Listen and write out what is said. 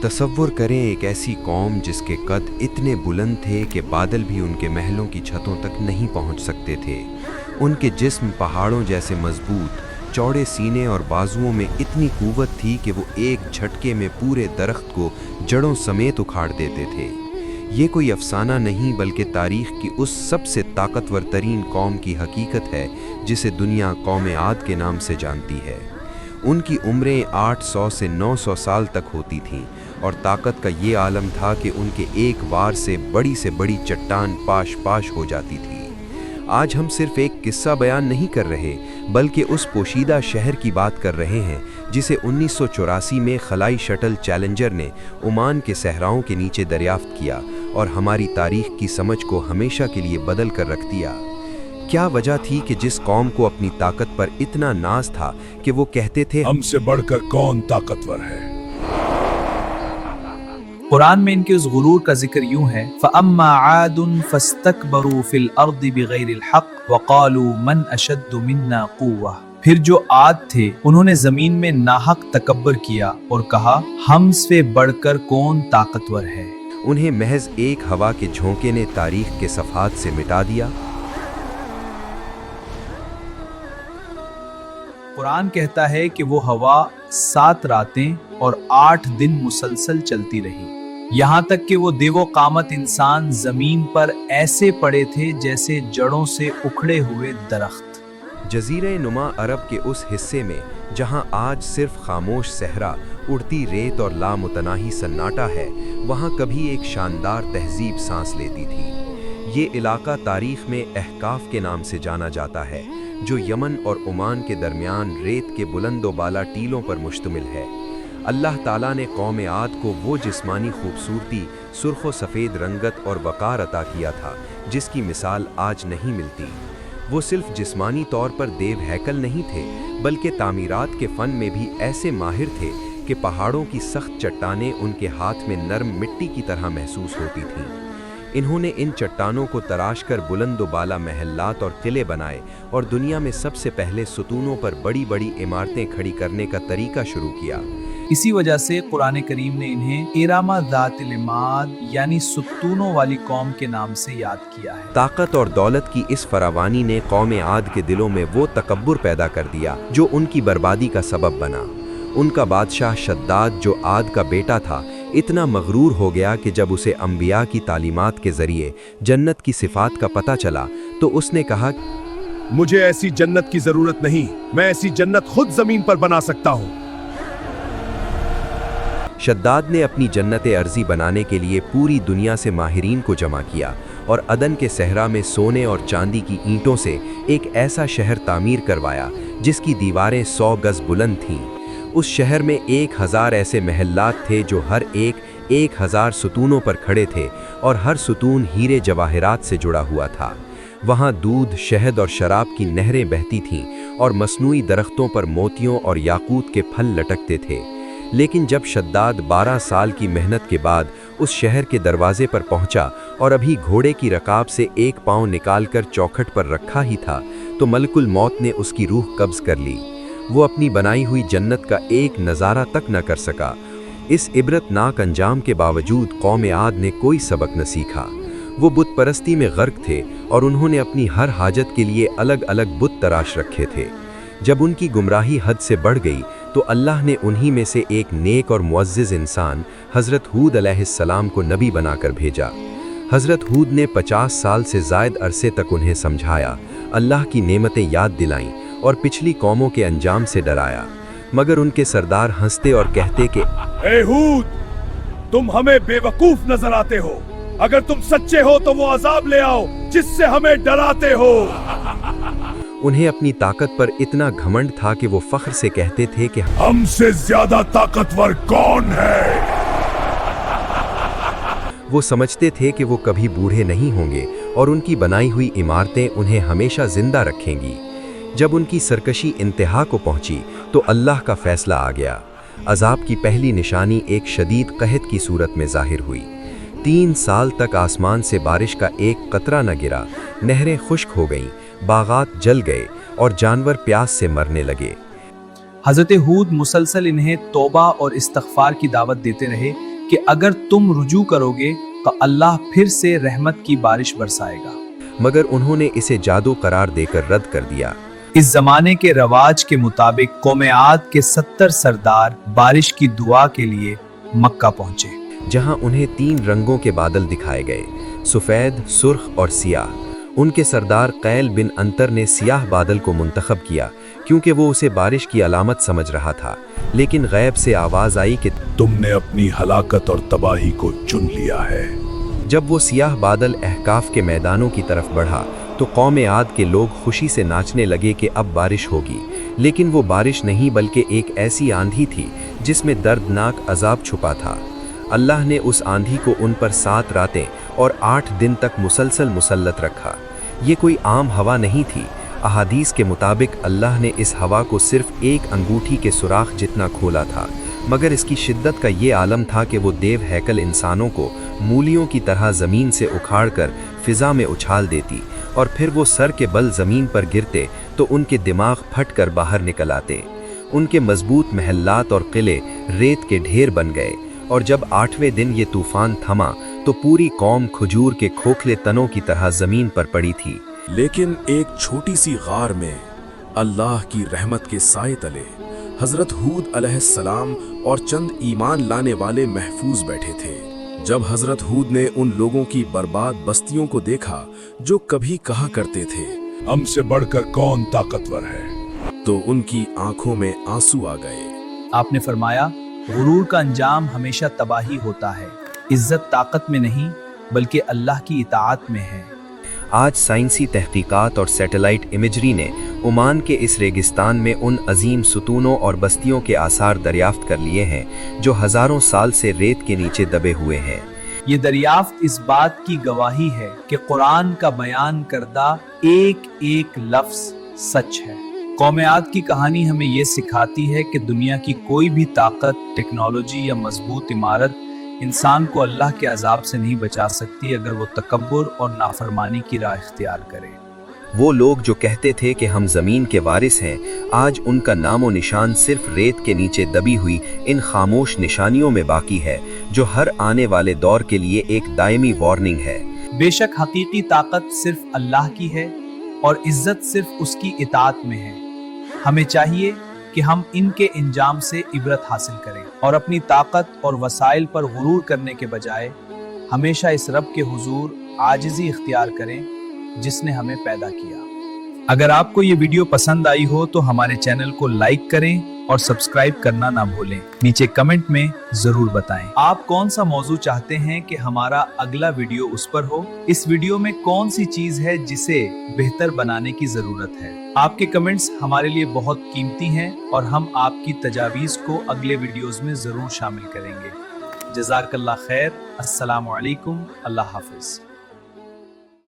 तसव्वुर करें एक ऐसी कौम जिसके कद इतने बुलंद थे कि बादल भी उनके महलों की छतों तक नहीं पहुंच सकते थे। उनके जिस्म पहाड़ों जैसे मजबूत, चौड़े सीने और बाजुओं में इतनी कुव्वत थी कि वो एक झटके में पूरे दरख्त को जड़ों समेत उखाड़ देते थे। ये कोई अफसाना नहीं बल्कि तारीख़ की उस सबसे ताकतवर तरीन कौम की हकीकत है जिसे दुनिया कौम आद के नाम से जानती है। उनकी उम्रें 800 से 900 साल तक होती थीं और ताकत का ये आलम था कि उनके एक वार से बड़ी चट्टान पाश पाश हो जाती थी। आज हम सिर्फ एक किस्सा बयान नहीं कर रहे बल्कि उस पोशीदा शहर की बात कर रहे हैं जिसे 1984 में खलाई शटल चैलेंजर ने ओमान के सहराओं के नीचे दरियाफ्त किया और हमारी तारीख की समझ को हमेशा के लिए बदल कर रख दिया। क्या वजह थी कि जिस कौम को अपनी ताकत पर इतना नाज था कि वो कहते थे हमसे बढ़कर कौन ताकतवर है। कुरान में इनके उस गुरूर का जिक्र यूं है, फ़अम्मा आदुन फ़स्तकबरू फ़िल अर्दि बिग़ैरिल हक़ वक़ालू मन अशद्दु मिन्ना क़ुव्वा। फिर जो आद थे उन्होंने जमीन में नाहक तकब्बर किया और कहा हमसे बढ़कर कौन ताकतवर है। उन्हें महज एक हवा के झोंके ने तारीख के सफ़हात से मिटा दिया। कुरान कहता है कि वो हवा 7 रातें और 8 दिन मुसलसल चलती रही, यहाँ तक कि वो देवो कामत इंसान जमीन पर ऐसे पड़े थे जैसे जड़ों से उखड़े हुए दरख्त। जजीरे नुमा अरब के उस हिस्से में जहाँ आज सिर्फ खामोश सहरा, उड़ती रेत और लामुतनाही सन्नाटा है, वहाँ कभी एक शानदार तहजीब सांस लेती थी। ये इलाका तारीख में अहकाफ के नाम से जाना जाता है जो यमन और ओमान के दरमियान रेत के बुलंदो बाला टीलों पर मुश्तमिल है। अल्लाह ताला ने कौम आद को वो जिस्मानी खूबसूरती, सुर्ख़ सफ़ेद रंगत और वक़ार अता किया था जिसकी मिसाल आज नहीं मिलती। वो सिर्फ जिस्मानी तौर पर देव हैकल नहीं थे बल्कि तामीरात के फ़न में भी ऐसे माहिर थे कि पहाड़ों की सख्त चट्टानें उनके हाथ में नरम मिट्टी की तरह महसूस होती थीं। इन्होंने इन चट्टानों को तराश कर बुलंद बाला महल्लात और किले बनाए और दुनिया में सबसे पहले सुतूनों पर बड़ी इमारतें खड़ी करने का तरीका शुरू किया। इसी वजह से कुरान करीम ने इन्हें इरामा ज़ातिल इमाद यानी सुतूनों वाली कौम के नाम से याद किया है। ताकत और दौलत की इस फरावानी ने कौम आद के दिलों में वो तकब्बुर पैदा कर दिया जो उनकी बर्बादी का सबब बना। उनका बादशाह शद्दाद जो आद का बेटा था इतना मगरूर हो गया कि जब उसे अंबिया की तालीमात के जरिए जन्नत की सिफात का पता चला तो उसने कहा, मुझे ऐसी जन्नत की जरूरत नहीं, मैं ऐसी जन्नत खुद जमीन पर बना सकता हूँ। शद्दाद ने अपनी जन्नत अर्जी बनाने के लिए पूरी दुनिया से माहिरीन को जमा किया और अदन के सहरा में सोने और चांदी की ईंटों से एक ऐसा शहर तामीर करवाया जिसकी दीवारें 100 गज बुलंद थीं। उस शहर में 1000 ऐसे महल्लात थे जो हर एक 1000 सुतूनों पर खड़े थे और हर सुतून हीरे जवाहिरात से जुड़ा हुआ था। वहाँ दूध, शहद और शराब की नहरें बहती थीं और मसनूई दरख्तों पर मोतियों और याकूत के फल लटकते थे। लेकिन जब शद्दाद 12 साल की मेहनत के बाद उस शहर के दरवाजे पर पहुंचा और अभी घोड़े की रकाब से एक पाँव निकालकर चौखट पर रखा ही था तो मलकुल मौत ने उसकी रूह कब्ज कर ली। वो अपनी बनाई हुई जन्नत का एक नज़ारा तक न कर सका। इस इबरतनाक अंजाम के बावजूद कौम आद ने कोई सबक न सीखा। वो बुत परस्ती में गर्क थे और उन्होंने अपनी हर हाजत के लिए अलग अलग बुत तराश रखे थे। जब उनकी गुमराही हद से बढ़ गई तो अल्लाह ने उन्हीं में से एक नेक और मुअज़्ज़िज़ इंसान हज़रत हूद अलैहिस्सलाम को नबी बनाकर भेजा। हज़रत हूद ने 50 साल से ज़ायद अरसे तक उन्हें समझाया, अल्लाह की नेमतें याद दिलाईं और पिछली कौमों के अंजाम से डराया, मगर उनके सरदार हंसते और कहते कि ए हूद, तुम हमें बेवकूफ नजर आते हो। अगर तुम सच्चे हो तो वो अजाब ले आओ जिससे हमें डराते हो। उन्हें अपनी ताकत पर इतना घमंड था कि वो फख्र से कहते थे कि हमसे ज्यादा ताकतवर कौन है। वो समझते थे कि वो कभी बूढ़े नहीं होंगे और उनकी बनाई हुई इमारतें उन्हें हमेशा जिंदा रखेंगी। जब उनकी सरकशी इंतहा को पहुंची तो अल्लाह का फैसला आ गया। अजाब की पहली निशानी एक शदीद कहत की सूरत में जाहिर हुई। 3 साल तक आसमान से बारिश का एक कतरा न गिरा, नहरें खुश्क हो गईं, बागात जल गए और जानवर प्यास से मरने लगे। हज़रत हूद मुसलसल इन्हें तौबा और इस्तग़फ़ार की दावत देते रहे, कि अगर तुम रुजू करोगे तो अल्लाह फिर से रहमत की बारिश बरसाएगा। मगर उन्होंने इसे जादू करार देकर रद्द कर दिया। इस जमाने के रवाज के मुताबिक कौम आद के 70 सरदार बारिश की दुआ के लिए मक्का पहुंचे, जहां उन्हें 3 रंगों के बादल दिखाए गए, सफ़ेद, सुर्ख और सियाह। उनके सरदार कैल बिन अंतर ने सियाह बादल को मुंतखब किया क्योंकि वो उसे बारिश की अलामत समझ रहा था, लेकिन गैब से आवाज़ आई कि तुमने अपनी हलाकत और तबाही को चुन लिया है। जब वो सियाह बादल अहकाफ के मैदानों की तरफ बढ़ा तो कौम आद के लोग खुशी से नाचने लगे कि अब बारिश होगी, लेकिन वो बारिश नहीं बल्कि एक ऐसी आंधी थी जिसमें दर्दनाक अजाब छुपा था। अल्लाह ने उस आंधी को उन पर 7 रातें और 8 दिन तक मुसलसल मुसल्लत रखा। ये कोई आम हवा नहीं थी। अहादीस के मुताबिक अल्लाह ने इस हवा को सिर्फ एक अंगूठी के सुराख जितना खोला था, मगर इसकी शिद्दत का ये आलम था कि वो देव हैकल इंसानों को मूलियों की तरह ज़मीन से उखाड़कर फ़िज़ा में उछाल देती और फिर वो सर के बल ज़मीन पर गिरते तो उनके दिमाग फट कर बाहर निकल आते। उनके मजबूत महल्लात और किले रेत के ढेर बन गए और जब 8वें दिन ये तूफ़ान थमा तो पूरी कौम खजूर के खोखले तनों की तरह ज़मीन पर पड़ी थी। लेकिन एक छोटी सी गार में अल्लाह की रहमत के साए तले हजरत हूद अलैहिस्सलाम और चंद ईमान लाने वाले महफूज बैठे थे। जब हजरत हूद ने उन लोगों की बर्बाद बस्तियों को देखा जो कभी कहा करते थे हमसे बढ़कर कौन ताकतवर है, तो उनकी आंखों में आंसू आ गए। आपने फरमाया, गुरूर का अंजाम हमेशा तबाही होता है। इज्जत ताकत में नहीं बल्कि अल्लाह की इताअत में है। आज साइंसी तहकीकात और सैटेलाइट इमेजरी ने ओमान के इस रेगिस्तान में उन अजीम सुतूनों और बस्तियों के आसार दरियाफ्त कर लिए हैं जो हजारों साल से रेत के नीचे दबे हुए हैं। ये दरियाफ्त इस बात की गवाही है कि कुरान का बयान करदा एक एक लफ्ज सच है। कौम आद की कहानी हमें ये सिखाती है कि दुनिया की कोई भी ताकत, टेक्नोलॉजी या मजबूत इमारत इंसान को अल्लाह के अजाब से नहीं बचा सकती अगर वो तकब्बुर और नाफरमानी की राह इख्तियार करे। वो लोग जो कहते थे कि हम जमीन के वारिस हैं, आज उनका नामो निशान सिर्फ रेत के नीचे दबी हुई इन खामोश निशानियों में बाकी है, जो हर आने वाले दौर के लिए एक दायमी वार्निंग है। बेशक हकीकी ताकत सिर्फ अल्लाह की है और इज्जत सिर्फ उसकी इताअत में है। हमें चाहिए कि हम इनके इंजाम से इबरत हासिल करें और अपनी ताकत और वसाइल पर गुरूर करने के बजाय हमेशा इस रब के हुजूर आजिज़ी इख्तियार करें जिसने हमें पैदा किया। अगर आपको ये वीडियो पसंद आई हो तो हमारे चैनल को लाइक करें और सब्सक्राइब करना ना भूलें। नीचे कमेंट में जरूर बताएं आप कौन सा मौजू चाहते हैं कि हमारा अगला वीडियो उस पर हो। इस वीडियो में कौन सी चीज है जिसे बेहतर बनाने की जरूरत है। आपके कमेंट्स हमारे लिए बहुत कीमती हैं और हम आपकी तजावीज़ को अगले वीडियोस में जरूर शामिल करेंगे। जज़ाकल्लाह खैर। अस्सलामु अलैकुम। अल्लाह हाफिज।